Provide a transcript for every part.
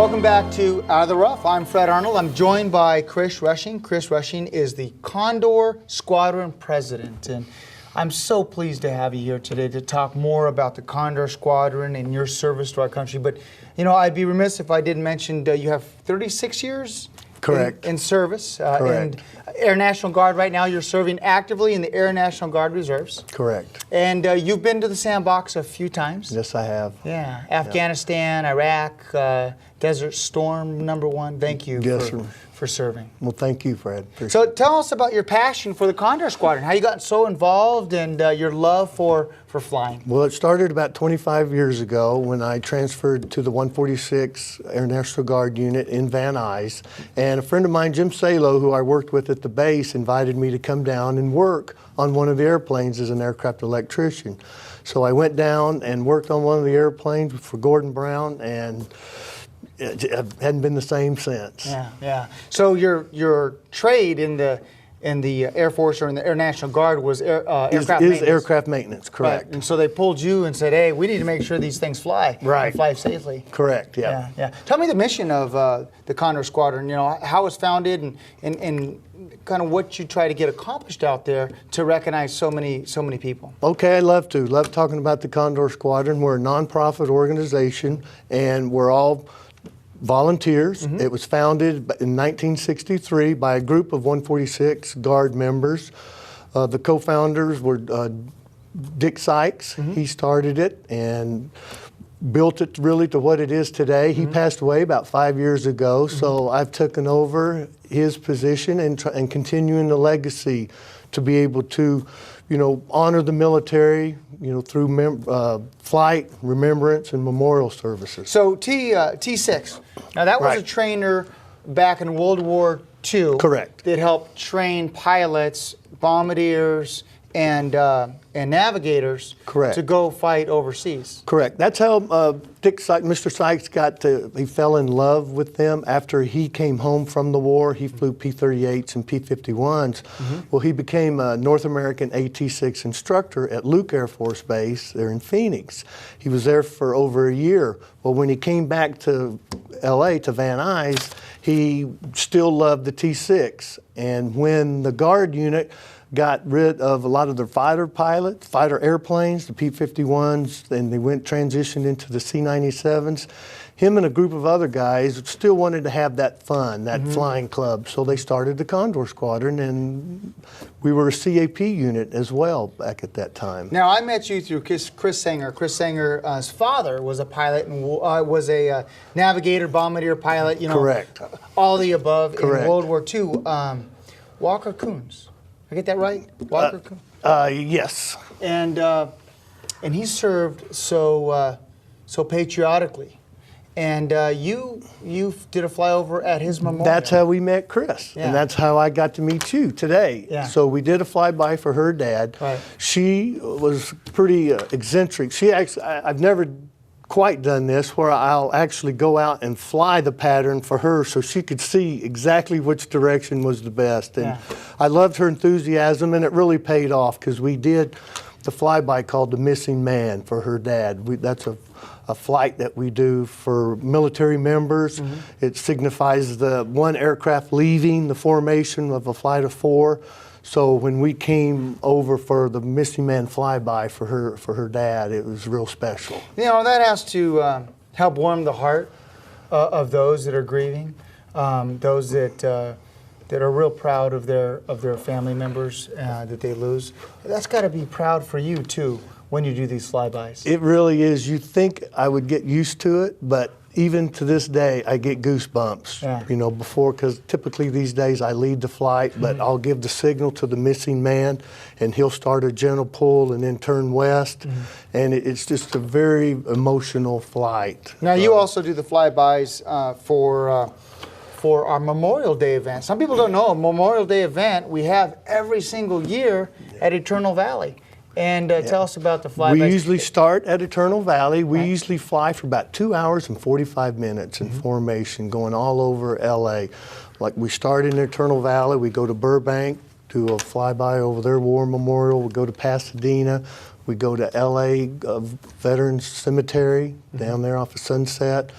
Welcome back to Out of the Rough. I'm Fred Arnold. I'm joined by Chris Rushing. Chris Rushing is the Condor Squadron president, and I'm so pleased to have you here today to talk more about the Condor Squadron and your service to our country. But, you know, I'd be remiss if I didn't mention you have 36 years Correct. In service. Correct. And Air National Guard right now, you're serving actively in the Air National Guard Reserves. Correct. And you've been to the sandbox a few times. Yes, I have. Yeah, Afghanistan, Iraq, Desert Storm #1. Thank you for serving. Well, thank you, Fred. Appreciate So it. tell us about your passion for the Condor Squadron, how you got so involved, and your love for flying. Well, it started about 25 years ago when I transferred to the 146 Air National Guard unit in Van Nuys. And a friend of mine, Jim Salo, who I worked with at the base, invited me to come down and work on one of the airplanes as an aircraft electrician. So I went down and worked on one of the airplanes for Gordon Brown, and it hadn't been the same since. Yeah, yeah. So your trade in the Air Force or in the Air National Guard was aircraft maintenance. Aircraft maintenance, correct. Right. And so they pulled you and said, hey, we need to make sure these things fly. Right. And fly safely. Correct, yeah. Yeah. Tell me the mission of the Condor Squadron, you know, how it's founded and kind of what you try to get accomplished out there to recognize so many people. Okay, I'd love to. Love talking about the Condor Squadron. We're a nonprofit organization, and we're all volunteers. It was founded in 1963 by a group of 146 Guard members. The co-founders were Dick Sykes. He started it and built it really to what it is today. He passed away about 5 years ago, so I've taken over his position and continuing the legacy to be able to, you know, honor the military, you know, through flight, remembrance, and memorial services. So T6, now that was a trainer back in World War II. Correct. That helped train pilots, bombardiers, and navigators. Correct. To go fight overseas. Correct. That's how Mr. Sykes he fell in love with them after he came home from the war. He flew P-38s and P-51s. Well, he became a North American AT-6 instructor at Luke Air Force Base there in Phoenix. He was there for over a year. Well, when he came back to LA, to Van Nuys, he still loved the T-6. And when the Guard unit got rid of a lot of their fighter airplanes, the P-51s, and they transitioned into the C-97s. Him and a group of other guys still wanted to have that fun, that flying club, so they started the Condor Squadron, and we were a CAP unit as well back at that time. Now, I met you through Chris Sanger. Chris Sanger's father was a pilot and was a navigator, bombardier pilot, you know. Correct. All the above. Correct. In World War II. Walker Coons. I get that right? Walker Coons? Yes. And he served so patriotically. And you did a flyover at his memorial. That's how we met Chris, and that's how I got to meet you today. Yeah. So we did a flyby for her dad. Right. She was pretty eccentric. I've never quite done this, where I'll actually go out and fly the pattern for her so she could see exactly which direction was the best. And I loved her enthusiasm, and it really paid off, because we did the flyby called the Missing Man for her dad. That's a flight that we do for military members. It signifies the one aircraft leaving the formation of a flight of 4. So when we came over for the Missing Man flyby for her dad, it was real special. You know, that has to help warm the heart of those that are grieving, those that are real proud of their family members that they lose. That's got to be proud for you too when you do these flybys. It really is. You think I would get used to it, but even to this day, I get goosebumps, you know, because typically these days I lead the flight, but I'll give the signal to the Missing Man, and he'll start a gentle pull and then turn west, and it's just a very emotional flight. Now, you also do the flybys for our Memorial Day event. Some people don't know, a Memorial Day event we have every single year at Eternal Valley. And tell us about the flybys. We usually start at Eternal Valley. We usually fly for about 2 hours and 45 minutes in formation, going all over LA. Like, we start in Eternal Valley, we go to Burbank, do a flyby over their war memorial. We go to Pasadena. We go to L.A. Veterans Cemetery down there off of Sunset.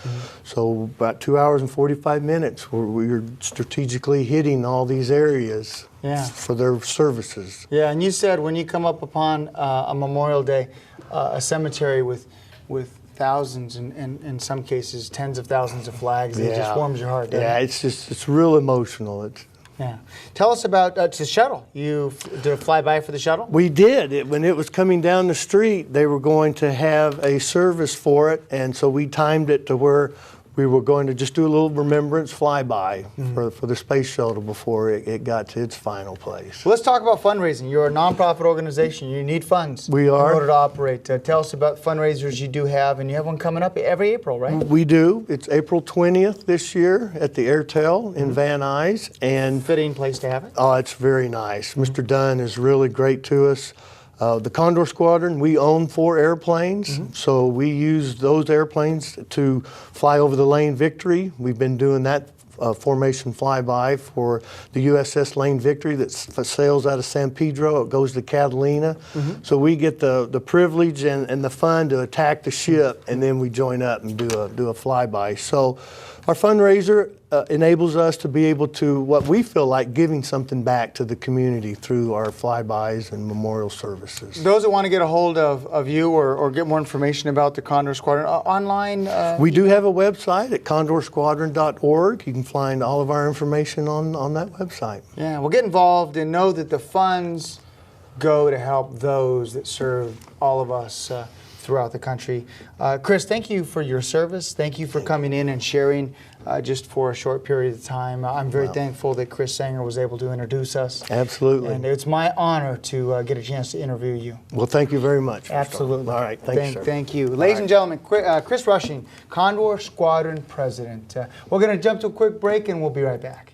So about 2 hours and 45 minutes where we're strategically hitting all these areas for their services. Yeah, and you said when you come up upon a Memorial Day, a cemetery with thousands and in some cases tens of thousands of flags, it just warms your heart, doesn't it? It's real emotional. Yeah. Tell us about the shuttle. You did a flyby for the shuttle? We did. When it was coming down the street, they were going to have a service for it, and so we timed it to where we were going to just do a little remembrance flyby for the space shuttle before it got to its final place. Well, let's talk about fundraising. You're a nonprofit organization. You need funds We are. in order to operate. Tell us about fundraisers you do have, and you have one coming up every April, right? We do. It's April 20th this year at the Airtel in Van Nuys. And Fitting place to have it. oh, it's very nice. Mr. Dunn is really great to us. The Condor Squadron, we own 4 airplanes, so we use those airplanes to fly over the Lane Victory. We've been doing that formation flyby for the USS Lane Victory that sails out of San Pedro. It goes to Catalina. So we get the privilege and the fun to attack the ship, and then we join up and do a flyby. So our fundraiser enables us to be able to, what we feel like, giving something back to the community through our flybys and memorial services. Those that want to get a hold of you or get more information about the Condor Squadron, online? We do have a website at condorsquadron.org. You can find all of our information on that website. Yeah, well, get involved and know that the funds go to help those that serve all of us throughout the country. Chris, thank you for your service. Thank you for coming in and sharing just for a short period of time. I'm very thankful that Chris Sanger was able to introduce us. Absolutely. And it's my honor to get a chance to interview you. Well, thank you very much. Absolutely. All right, thanks, sir. Thank you. Ladies and gentlemen, Chris Rushing, Condor Squadron President. We're going to jump to a quick break and we'll be right back.